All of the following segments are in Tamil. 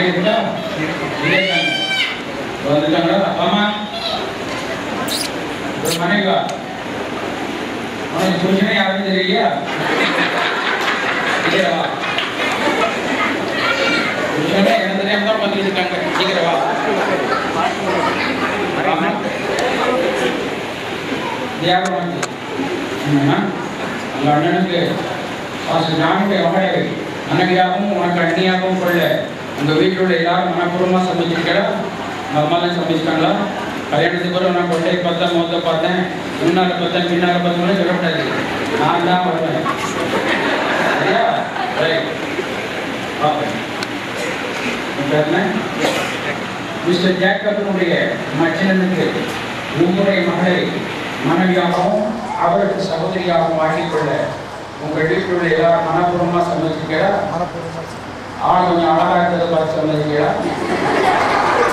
இருந்தா வந்துட்டாங்களா அப்பாமா ஒரு மனைவா அவனுக்கு புருஷனே யாருன்னு தெரியலையா சீக்கிரவா புருஷனே எனக்கு தெரியாம தான் வந்துட்டு இருக்காங்க சீக்கிரவா தியாகம் வந்து அந்த அண்ணனுக்கு ஜானுடைய மகளை மனைவியாகவும் உனக்கு அண்ணியாகவும் கொள்ள உங்கள் வீட்டில் உள்ள எல்லாரும் மனப்பூர்வமாக சமைச்சிருக்கா உங்கள் அம்மாலாம் சமைச்சிட்டாங்களா கல்யாணத்துக்கு பிறகு நான் கொண்டே பார்த்தேன் மொத்த பார்த்தேன் முன்னால் பார்த்தேன் பின்னால் பார்த்தோம்னா சொல்லக்கூடாது நான் தான் வருவேன் சரியா ரைட் பார்ப்பேன் மிஸ்டர் ஜேக்கப்னுடைய மச்சினனுக்கு உங்களுடைய மகளை மனைவியாகவும் அவருக்கு சகோதரியாகவும் ஆக்கிக்கொள்ள உங்கள் வீட்டில் உள்ள எல்லாரும் மனப்பூர்வமாக சம்மதிக்கிறா ஆள் கொஞ்சம் அழகாக இருந்ததை பார்த்து சம்மதிக்கிறா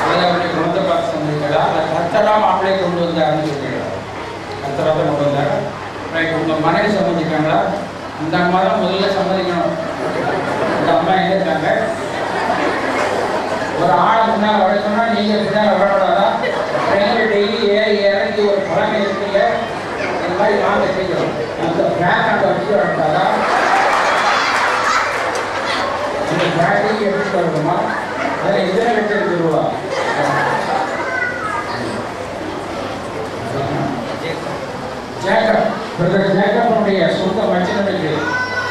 அதை அவருடைய குணத்தை பார்த்து சம்மதிக்கிறா அதை கத்தராக மாப்பிள்ளை கொண்டு வந்தாருன்னு சொல்லிக்கிறா கத்தராக தான் கொண்டு வந்தாங்க ரைட் உங்கள் மனைவி சம்மதிக்கிறாங்களா இந்த அம்மா தான் முதல்ல சம்மதிக்கணும் இந்த அம்மா எங்கே இருக்காங்க ஒரு ஆளை முன்னால் வளர்க்கணும்னா நீங்கள் பின்னால் வரக்கூடாதா ட்ரெயினில் டெய்லி இறங்கி ஒரு பழமை இருக்கீங்க இந்த மாதிரி வாங்க செய்யணும் அந்த பேக் அங்கே வச்சு வரக்கூடாதா அந்த பேக்கையும் எடுத்து வரணுமா அதில் எத்தனை லட்சம் ரூபா ஜேக்கப்னுடைய சொந்த மச்சனுக்கு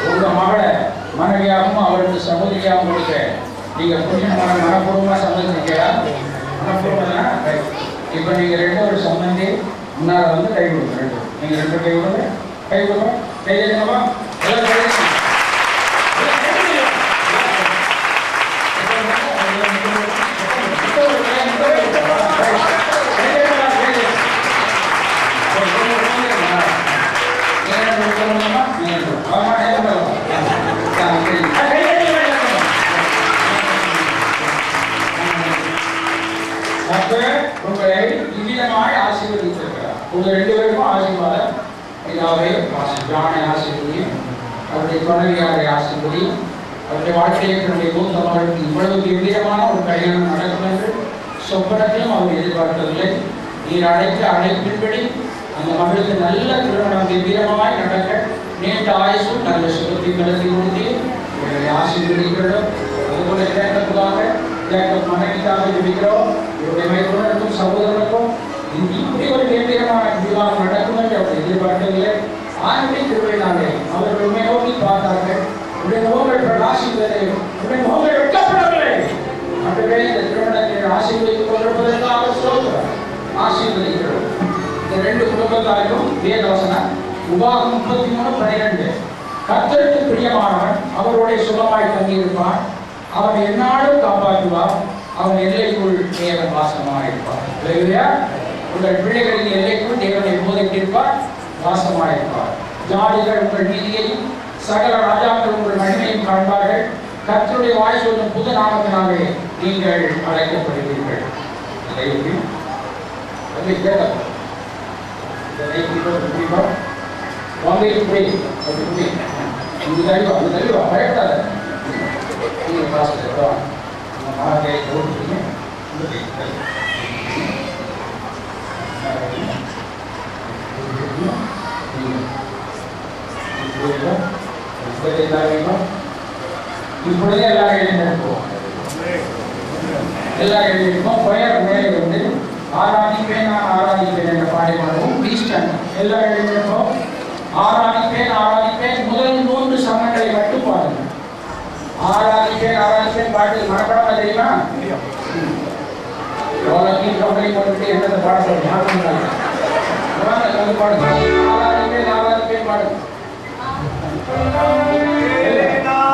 உங்கள் மகளை மனைவியாகவும் அவருக்கு சகோதரியாகவும் கொடுக்க நீங்கள் புண்ணியமான மனப்பூர்வமாக சம்மதிச்சிருக்கீங்களா மனப்பூர்வம் தான் இப்போ நீங்கள் ரெண்டு ஒரு சம்மந்தி முன்னால் வந்து கை கொடுங்க ரெண்டு நீங்கள் ரெண்டு கை கொடுங்க கை கொடுங்க கை எழுதுங்கப்பா உங்களை இவ்விதமாய் ஆசீர்வதித்திருக்கிறார் உங்கள் ரெண்டு பேருக்கும் ஆசீர்வாதம் இதாவே ஜானை ஆசீர்வதியும் அவருடைய துணைவியாரை ஆசீர்வதியும் அவருடைய வாழ்க்கையை தன்னுடைய மூத்த மகளுக்கு இவ்வளவு கம்பீரமான ஒரு கல்யாணம் நடக்கும் என்று சொப்பனத்தையும் அவர் எதிர்பார்க்கவில்லை நீர் அழைத்த அழைப்பின்படி அந்த மகளுக்கு நல்ல திருமணம் கம்பீரமாய் நடக்க நீண்ட ஆயுசும் நல்ல சுகத்தையும் நடத்தி கொடுத்து இவர்களை ஆசீர்வதிக்கிறோம் அதுபோல இறக்கத்துக்காக ஜேக்கப் மனைவிக்காக ஜெபிக்கிறோம் இவருடைய மைத்துனருக்கும் சகோதரனுக்கும் இப்படி ஒரு கம்பீரமான விவாதம் நடக்கும் என்று அவர் எதிர்பார்க்கவில்லை ஆண்மை திருவிழாவே அவர்கள் உண்மை நோக்கி பார்த்தார்கள் உடைய முகங்கள் பிரகாசித்தது உடைய முகங்கள் வெட்கப்படவில்லை அப்படியே இந்த திருமணத்தை ஆசீர்வதித்துக் கொண்டிருப்பதற்காக சொல்கிறார் ஆசீர்வதிக்கிறோம் இந்த ரெண்டு குடும்பத்தாரும் வேதவசனம் உபாகம் 33:12 கர்த்தருக்கு பிரியமானவன் அவருடைய சுகமாய் தங்கியிருப்பான் அவன் எந்நாளும் காப்பாற்றுவார் அவன் எல்லைக்குள் தேவன் வாசமாயிருப்பார் இல்லையா உங்கள் பிள்ளைகளின் எல்லைக்குள் தேவனை போதித்திருப்பார் வாசமாயிருப்பார் ஜாதிகள் உங்கள் நீதியையும் சகல ராஜாக்கள் உங்கள் மகிமையும் காண்பார்கள் கர்த்தருடைய வாய் சொல்லும் புது நாமத்தினாலே நீங்கள் அழைக்கப்படுவீர்கள் பயப்படாத நீங்கள் காசு மனதை ஓடுறீங்க இப்பொழுதே எல்லாரும் எழுந்திருப்போம் எல்லாரும் எழுந்திருப்போம் கொயர் மேலே வந்து ஆராதிப்பேன் நான் ஆராதிப்பேன் என்ற பாடை பாடுவோம் கிறிஸ்டன் எல்லாரும் எழுந்திருப்போம் ஆராதிப்பேன் ஆராதிப்பேன் முதல் 3 சமங்களை மட்டும் பாடுங்க ஆராதிப்பேன் ஆராதிப்பேன் பாட்டு மனப்படாம தெரியுமா எவ்வளோத்தையும் கம்பெனி போட்டுட்டு என்னத்தை பாட சொல்லுங்க பாடுங்க ஆராதிப்பேன் ஆராதிப்பேன் பாடுங்க Yeah.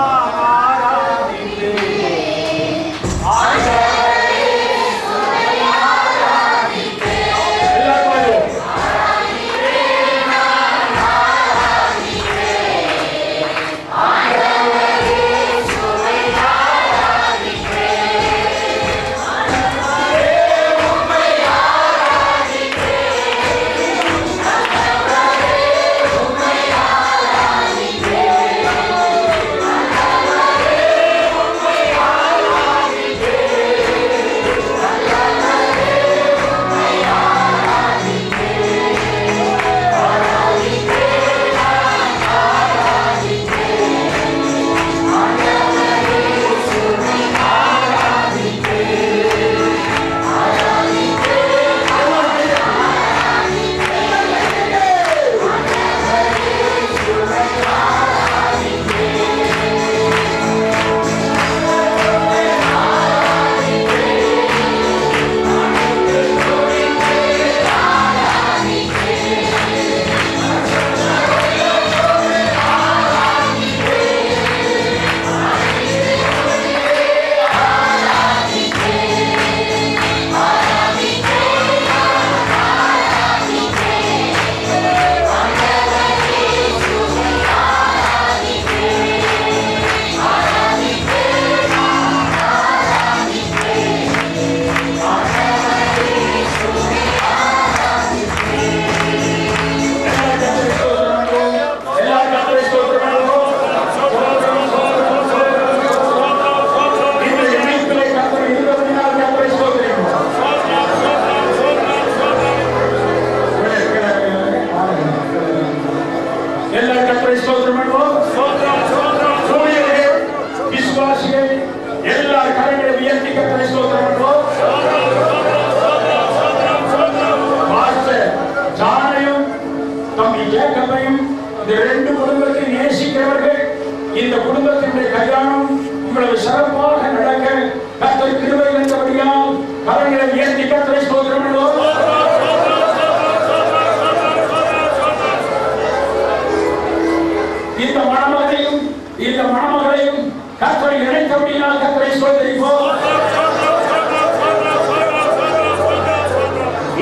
எல்லா கரங்களை உயர்த்தி கர்த்தரை ஸ்தோத்திரம் பண்ணுவோம். பாஸ்டர் ஜானையும் தம்பி ஜேக்கபையும் இந்த ரெண்டு குடும்பத்தை நேசிக்கிறவர்கள், இந்த குடும்பத்தினுடைய கல்யாணம் இவ்வளவு சிறப்பாக நடக்க கர்த்தர் கிருபை தந்தபடியால் கரங்களை உயர்த்தி கர்த்தரை ஸ்தோத்திரம் பண்ணுவோம். இந்த மணமகளையும் கர்த்தரை இணைத்தபடியால் கர்த்தரை ஸ்தோத்திரிப்போம்.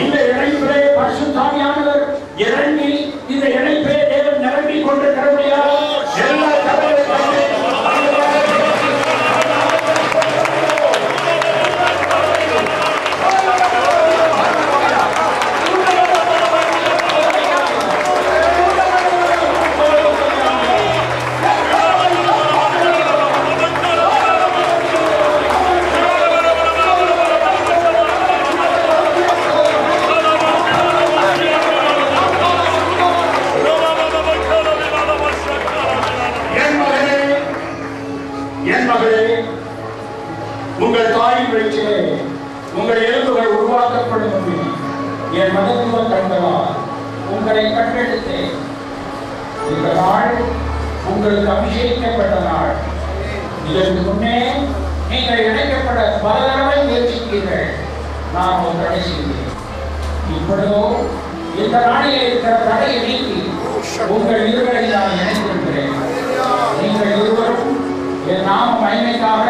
இந்த இணைப்பிலே பரிசுத்த ஆவியானவர் இறங்கி இந்த இணைப்பை தேவன் நிரப்பி கொண்டிருக்கிறபடியால் எல்லா உங்கள் தாயின் வயிற்றிலே உங்கள் எலும்புகள் உருவாக்கப்படும் என் மகத்துவ கண்களால் உங்களை கண்டெடுத்தேன். இந்த நாள் உங்களுக்கு அபிஷேகிக்கப்பட்ட நாள். இதற்கு முன்னே நீங்கள் இணைக்கப்பட பல தடவை முயற்சித்தீர்கள், நான் ஒரு தடை செய்தேன். இப்பொழுதோ இந்த நாளிலே இருக்கிற தடையை நீக்கி உங்கள் இருவரை நான் இணைத்திருக்கிறேன். நீங்கள் இருவரும் என் நாம மகிமைக்காக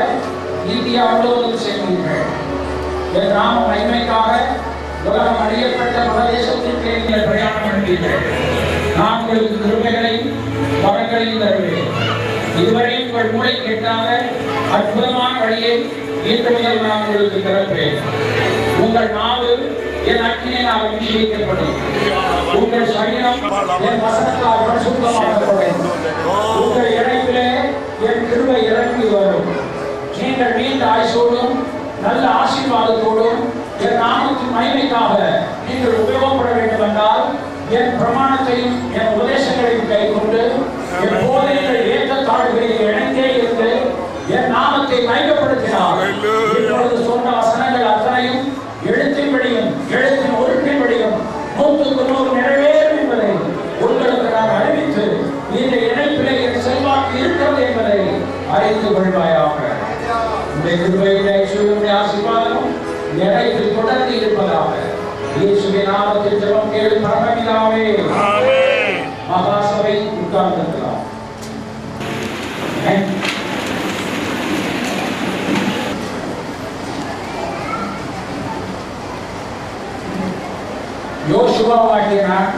இந்தியா முழுவதும் சென்றீர்கள். என் நாம மகிமைக்காக உலகம் அறியப்பட்ட பிரதேசத்திற்கு நீங்கள் பிரயாணம் பண்ணீர்கள். நான் உங்களுக்கு கிருபைகளையும் வரங்களையும் தருவேன். இதுவரையும் உங்கள் மூளை கேட்டாக அற்புதமான வழியை இன்று முதல் நான் உங்களுக்கு திறப்பேன். உங்கள் நாவு என் அக்கினியால் அபிஷேகிக்கப்படும். உங்கள் சரீரம் என் வசனத்தால் பரிசுத்தமாக்கப்படும். உங்கள் இணைப்பிலே என் கிருபை இறங்கி வரும். நீங்கள் நீண்ட ஆயுசோடும் நல்ல ஆசீர்வாதத்தோடும் என் நாமத்தின் மகிமைக்காக நீங்கள் உபயோகப்பட வேண்டும் என்றால் என் பிரமாணத்தையும் என் உபதேசங்களையும் கை கொண்டு என் போதைகள் ஏற்ற தாழ்வுகளில் இணைந்தே இருந்து என் நாமத்தை மகிமைப்படுத்தினார். இப்பொழுது சொன்ன வசனங்கள் அத்தனையும் எழுத்தின்படியும் எழுத்தின் ஒருங்கின்படியும் 100க்கு 100 நிறைவேறும் என்பதை உங்களுக்கு நான் அறிவித்து இந்த இணைப்பிலே என் செல்வாக்கு இருக்கிறது என்பதை அறிந்து கொள்வாயாக. இந்த கிருபையுடைய இயேசுவின் ஆசீர்வாதம் இணைப்பில் தொடர்ந்து இருப்பதாக. இயேசுவின் நாமத்தில் ஜெபம் கேளு பரமபிதாவே. ஆமென். மகாசபை உட்கார்ந்திருக்கலாம். யோசுவாவாகிய நான்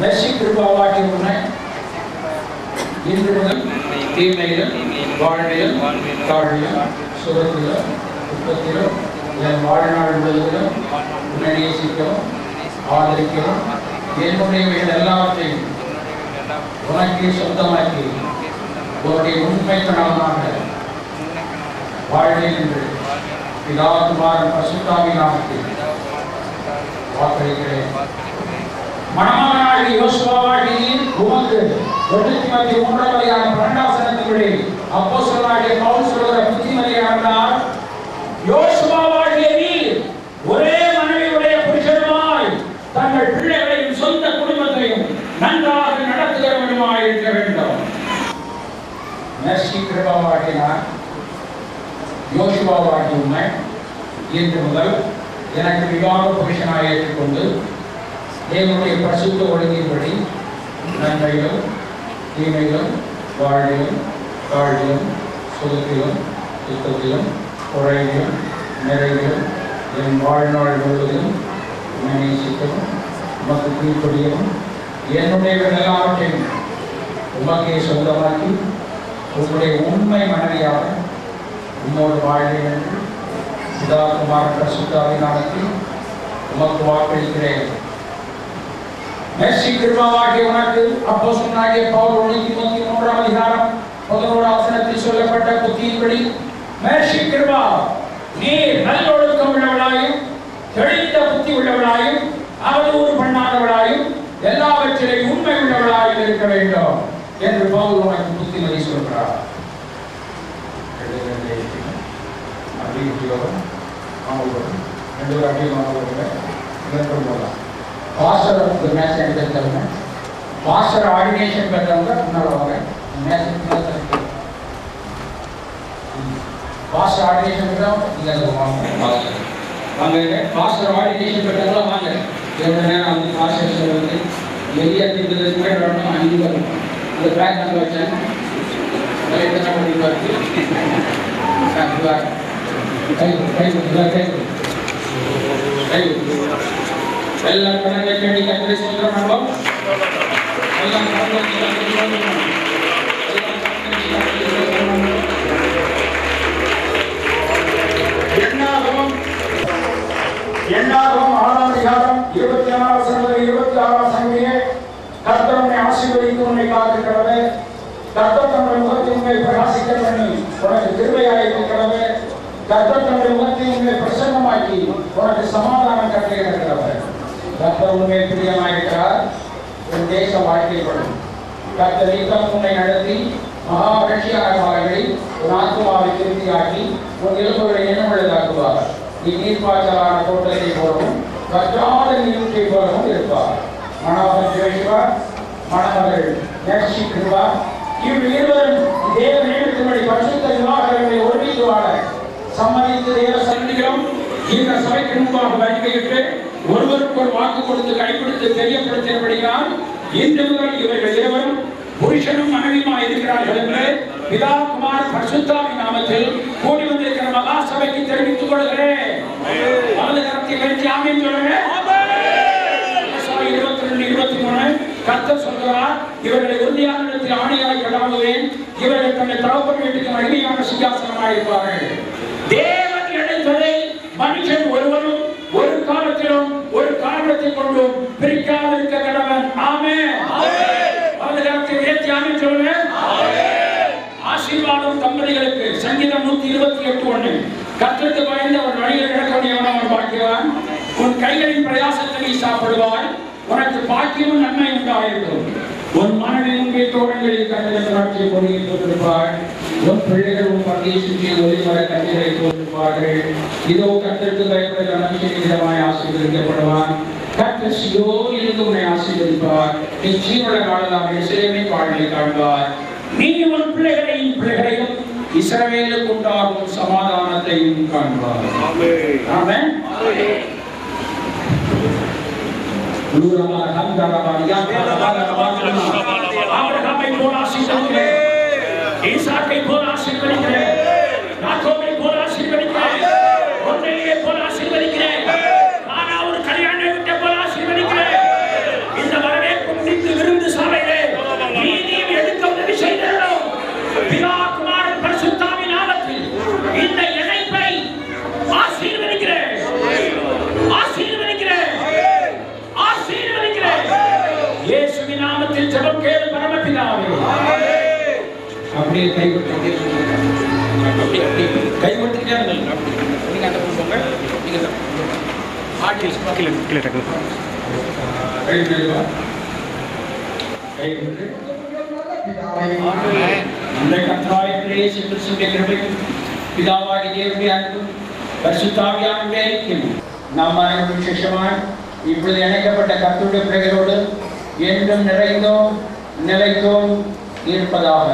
மெர்சி கிருபாவாகிய உன்னை இன்று முதல் தீமையிலும் வாழ்விலும் தாழ்விலும் சுகத்திலும் துக்கத்திலும் என் வாழ்நாள் முழுவதிலும் உன்னை நேசிக்கவும் ஆதரிக்கவும் என்னுடையவைகள் எல்லாவற்றையும் உனக்கே சொந்தமாக்கி உன்னுடைய உண்மைத்தனமாக வாழ்வேன் என்று பிதா குமாரன் பரிசுத்த நாமத்தில் வாக்களிக்கிறேன். மணமகனாகிய யோசுவாவாகிய நீர் உமக்கு 1 அப்போஸ்தலனாகிய பவுல் சொல்கிற புத்திமதியானதால் யோசுவாவாகிய நீர் ஒரே மனைவியுடைய புருஷனுமாய் தங்கள் பிள்ளைகளையும் சொந்த குடும்பத்தையும் நன்றாக நடத்துகிறவனுமாய் இருக்க வேண்டும். மெர்சி கிருபாவாகிய நான் யோசுவாவாகிய உன்னை இன்று முதல் எனக்கு விவாக புருஷனாக ஏற்றுக்கொண்டு தேவனுடைய பரிசுத்த ஒழுங்கின்படி நன்மையிலும் தீமையிலும் வாழ்விலும் தாழ்விலும் சுகத்திலும் துக்கத்திலும் குறைவிலும் நிறைவிலும் என் வாழ்நாள் முழுவதிலும் நேசிக்கவும் உமக்கு கீழ்ப்படியவும் என்னுடையவர்கள் எல்லாவற்றையும் உமக்கே சொந்தமாக்கி உங்களுடைய உண்மை மனைவியாக உம்மோடு வாழ்வேன் என்று பிதா குமாரன் பரிசுத்த நாமத்தில் உமக்கு வாக்களிக்கிறேன். மெர்சி கிருபாவாகிய உனக்கு அப்போஸ்தலனாகிய பவுல் 1 சொல்லப்பட்ட புத்தியின்படி மெர்சி கிருபா நீர் நல்லொழுக்கம் உள்ளவளாயும் தெளிந்த புத்தி உள்ளவளாயும் அவதூறு பண்ணாதவளாயும் எல்லாவற்றிலும் உண்மை உள்ளவளாயும் இருக்க வேண்டும் என்று பவுல் உனக்கு புத்திமதி சொல்கிறார். ரெண்டு பேரும் அப்படியே மாணவர்கள் போகலாம். பாஸ்டர் ஒரு மேட்ச் எடுத்துருக்காங்க. பாஸ்டர் ஆர்டினேஷன் பெற்றவங்க முன்னால் வாங்க. மேட்ச் பாஸ்டர் ஆர்டினேஷன் பெற்றவங்க நீங்கள் வாங்க. பாஸ்டர் ஆர்டினேஷன் பெற்றவங்க வாங்க. எவ்வளோ நேரம் அந்த பாஸ்டர் வந்து வெளியே திட்டத்துக்கு கூட வரணும். 5 வரும். அந்த பேக் நம்பர் வச்சேன். எத்தனை மணி பார்த்து எல்லாம் கணக்கை கேட்டி கத்திரை சொல்கிறோம். எல்லாம் எண்ணாகவும் 6ஆம் அதிகாரம் 26ஆம் வசனம் 26ஆம் சங்கீதமே கர்த்தர் உன்னை ஆசீர்வதித்து உன்னை காத்துக்கிறவே, கர்த்தர் தம்முடைய முகத்தை உன்னை பிரகாசிக்க பண்ணி உனக்கு கிருபையாயிருக்கிறவே, கர்த்தர் தம்முடைய முகத்தை உன்னை பிரசன்னமாக்கி உனக்கு சமாதானம் கட்டளையிடுகிறவர். கர்த்தர் உன்னை பிரியமாயிருக்கிறார். உன் தேசம் வாழ்க்கைப்படும். கர்த்தர் நீக்கம் உன்னை நடத்தி மகா ரட்சியாளர்களை உன் ஆத்மாவை திருப்தியாக்கி உன் எலும்புகளை எண்ணமுள்ளதாக்குவார். நீ நீர்ப்பாய்ச்சலான தோட்டத்தை போலவும் வற்றாத நீரூற்றை போலவும் இருப்பார். மணமகன் ஜோஷுவா, மணமகள் நர்சி கிருபா, இவ்விருவரும் தேவ நியமத்தின்படி பரிசுத்த விவாகரங்களை ஒருமித்து வாழ சம்மதித்து தேவ சன்னிதியிலும் இந்த சபைக்கு முன்பாக அறிக்கையிட்டு ஒருவருக்கு ஒரு வாக்கு கொடுத்து கைப்பிடித்து தெரியப்படுத்தியபடியால் இன்று முதல் இவர்கள் இருவரும் புருஷனும் மனைவியுமாய் இருக்கிறார்கள் என்று பிதா குமார் பரிசுத்தாவின் நாமத்தில் கூடி வந்திருக்கிற மகா சபைக்கு தெரிவித்துக் கொள்கிறேன். வலது கரத்தை உயர்த்தி ஆமென் சொல்லுங்க. 22:23 கர்த்தர் சொல்கிறார், இவர்களை உறுதியான இடத்தில் ஆணையாய் கடாவுவேன். இவர்கள் தன்னை தகப்பன் வீட்டுக்கு மகிமையான சிங்காசனமாய் இருப்பார்கள். தேவன் இணைத்ததை மனுஷன் ஒருவரும் ஒரு காலத்திலும் ஒரு காரணத்தை கொண்டும் பிரிக்காதிருக்க கடவன். ஆமென். வலது கரத்தை உயர்த்தி ஆமென் சொல்லுங்க. ஆசீர்வாதம் தம்பதிகளுக்கு சங்கீதம் 128:1 கர்த்தருக்கு பயந்து அவர் வழியில் நடக்கக்கூடியவன் அவன் பாக்கியவான். உன் கைகளின் பிரயாசத்தை நீ சாப்பிடுவாய். உனக்கு பாக்கியமும் நன்மை உண்டாயிருக்கும். உன் மனைவி உன் வீட்டோடங்களில் கண்ணில் திராட்சை கொடியை போட்டிருப்பாள். உன் பிள்ளைகள் உன் பந்தியை சுற்றி ஒளிமர கண்ணிலை போட்டிருப்பார்கள். இதோ கர்த்தருக்கு பயப்படுகிற மனுஷன் இதமாய் ஆசீர்வதிக்கப்படுவான். கர்த்தர் சீயோனிலிருந்து உன்னை ஆசீர்வதிப்பார். நீ ஜீவன காலலாம் எருசலேமின் வாழ்வை காண்பார். நீ உன் பிள்ளைகளையும் இஸ்ரவேலுக்கு உண்டாகும் சமாதானத்தையும் காண்பார். ஆமென். ஆபிரகாமை போல ஆசீர்வதிக்கிறேன். ஈசாக்கை போல ஆசீர்வதிக்கிறேன். யாக்கோபை போல ஆசீர்வதிக்கிறேன். ஒன்னையை போல ஆசீர்வதிக்கிறேன். கானா ஒரு கல்யாண வீட்டை போல ஆசீர்வதிக்கிறேன். இந்த வரவேற்பு முடிந்து விருந்து சபையிலே நீதியும் எடுக்க உதவி செய்திருந்தோம். பிதா குமாரன் பரிசுத்தாவின் நாமத்தில் இந்த இணைப்பை ஆசீர்வதிக்கிறேன். இயேசுவின் நாமத்தில் ஜெபம் கேளு பரமபிதாவே. அப்படியே கைவிட்டு கைவிட்டுட்டே இருங்க. நீங்க அந்த போங்க. நீங்க ஆட்டில் கீழே டக்கு கைவிட்டு அந்த கர்த்தராகிய இயேசு கிறிஸ்துவின் கிருபையும் பிதாவாகிய தேவனுடைய அன்பும் பரிசுத்தாவியானவருடைய ஐக்கியமும் நாம் அனைவரும் விசேஷமாய் இப்பொழுது இணைக்கப்பட்ட கர்த்தருடைய பிள்ளைகளோடு என்றும் நிறைந்தோம் நிலைத்தோம் இருப்பதாக.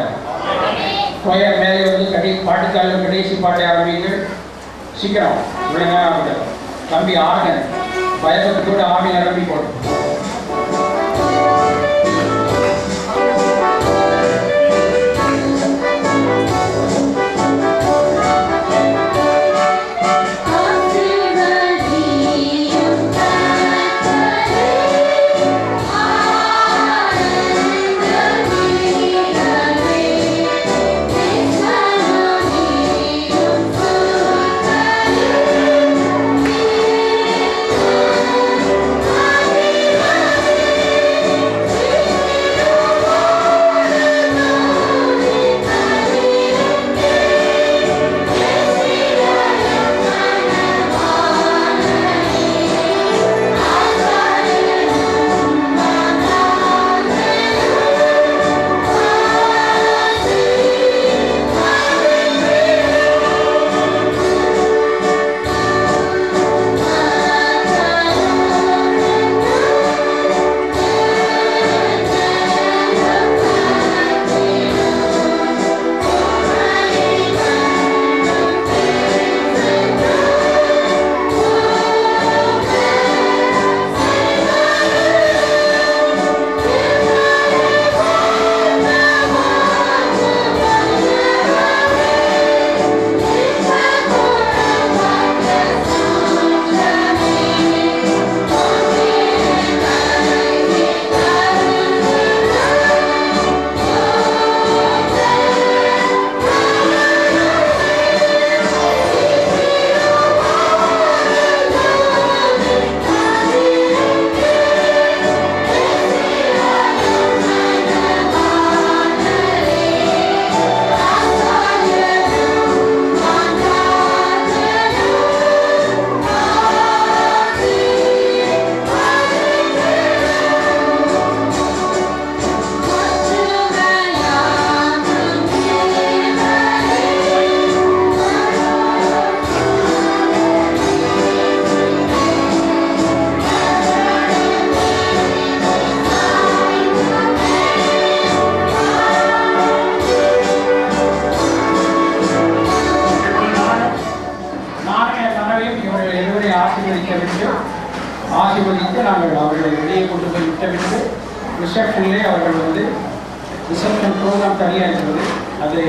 மேலே வந்து பாட்டுக்காரர்கள் கடைசி பாட்டை ஆரம்பிங்கள். சீக்கிரம் விளங்க தம்பி ஆடுங்க. பயபக்தியோடு ஆடி ஆரம்பி போடும். Hallelujah. முத்தமிட்டு ஆசீர்வதித்து நாங்கள் அவர்களை வெளியே கொண்டு போய் முத்தமிட்டு ரிசப்ஷன்லேயே அவர்கள் வந்து ரிசப்ஷன் ப்ரோக்ராம் தனியாக இருக்கிறது. அது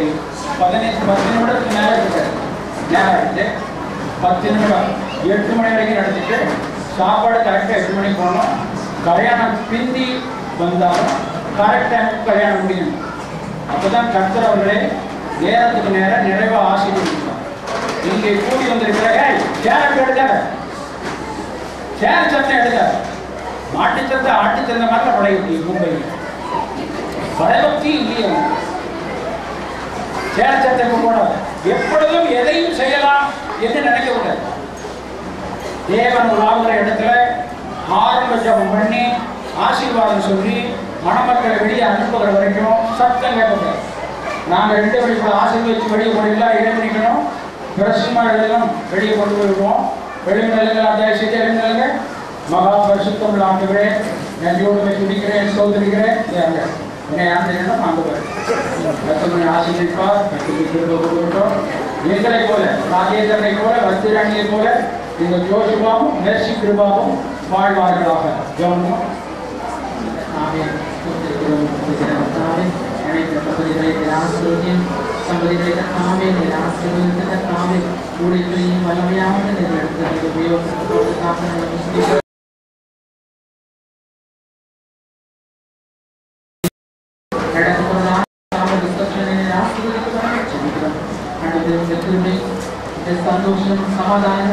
10 நிமிடத்துக்கு மேலே இருக்காது, நேரம் எடுத்து 10 நிமிடம் 8 மணி வரைக்கும் நடத்திட்டு சாப்பாடு கரெக்டாக 8 மணிக்கு போகணும். கல்யாணம் பிந்தி வந்தாலும் கரெக்ட் டைமுக்கு கல்யாணம் முடியணும். அப்போ தான் கர்த்தர் அவர்களே நேரத்துக்கு நேரம் நிறைவாக ஆசீர்வதிப்பார். இங்கே கூடி வந்திருக்கிற சேர் எடுக்காத, சேர் சத்தம் எடுக்காத, மாட்டுச்சத்தை ஆட்டுச்சந்த மாதிரி படைய முடியும். மும்பையில் பயபக்தி இல்லையே, சேர் சத்தம் கூடாது. எப்பொழுதும் எதையும் செய்யலாம் என்று நினைக்க கூடாது. தேவன் உலாவுகிற இடத்துல ஆரம்ப ஜபம் பண்ணி ஆசீர்வாதம் சொல்லி மணமக்களை வெளியே அனுப்புகிற வரைக்கும் சத்தம் கேட்கக்கூடாது. நாங்கள் 2 வழிகளை ஆசீர்வதிச்சு வெளியே போடலாம், இடைமணிக்கணும். பிரசுமார் எழுதலாம், வெளியே கொண்டு போயிடுவோம். வெளிநிலங்கள் அத்தியாயம் செய்து எழுதினாங்க. மகா பரிசுத்தம் ஆண்டுகிறே நன்றியோடு துடிக்கிறேன், சோதரிக்கிறேன். என்னை ஆண்டுகிறோம் ஆண்டுவார் கத்தமனை ஆசீர்வதிப்பார். கத்தோம் எங்களை போல ராஜேந்திரனை போல வஸ்திராணியை போல இந்த ஜோஷுவாவும் மேர்சி கிருபாவும் வாழ்வார்களாக. ஜெபம். சந்தோஷம் சமாதானம்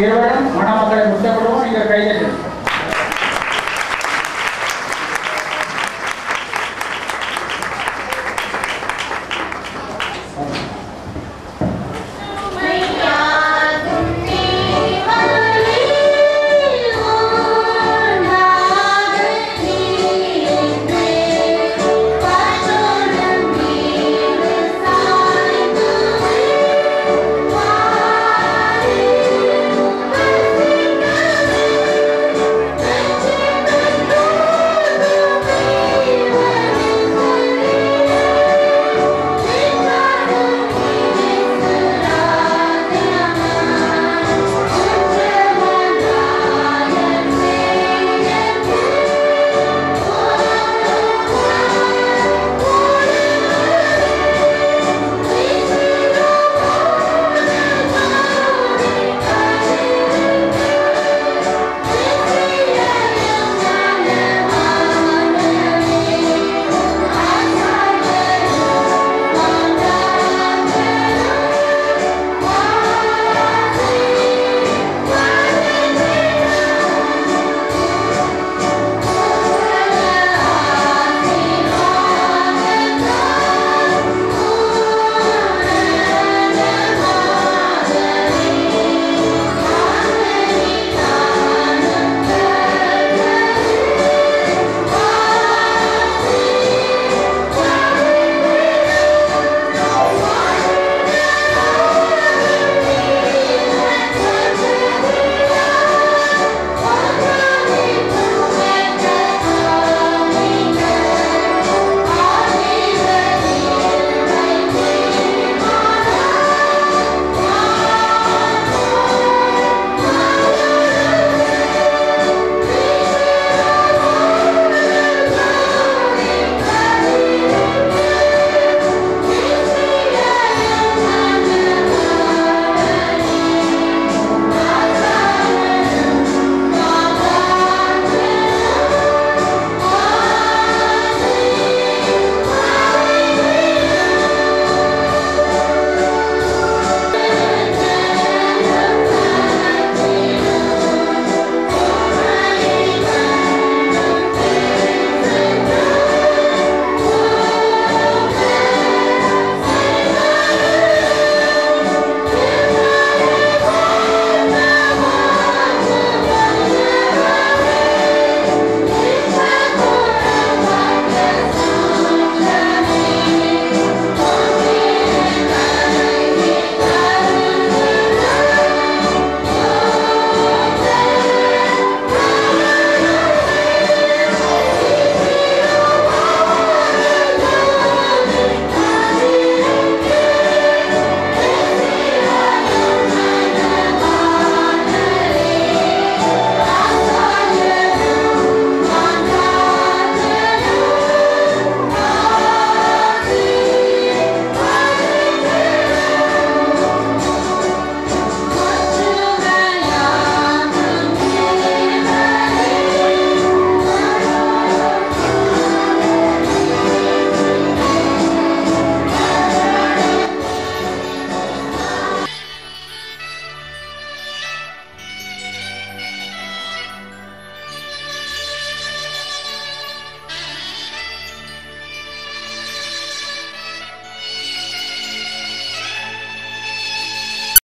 இருவரும் மணமக்களை முத்தப்படுவோம். நீங்கள் கைதட்டு.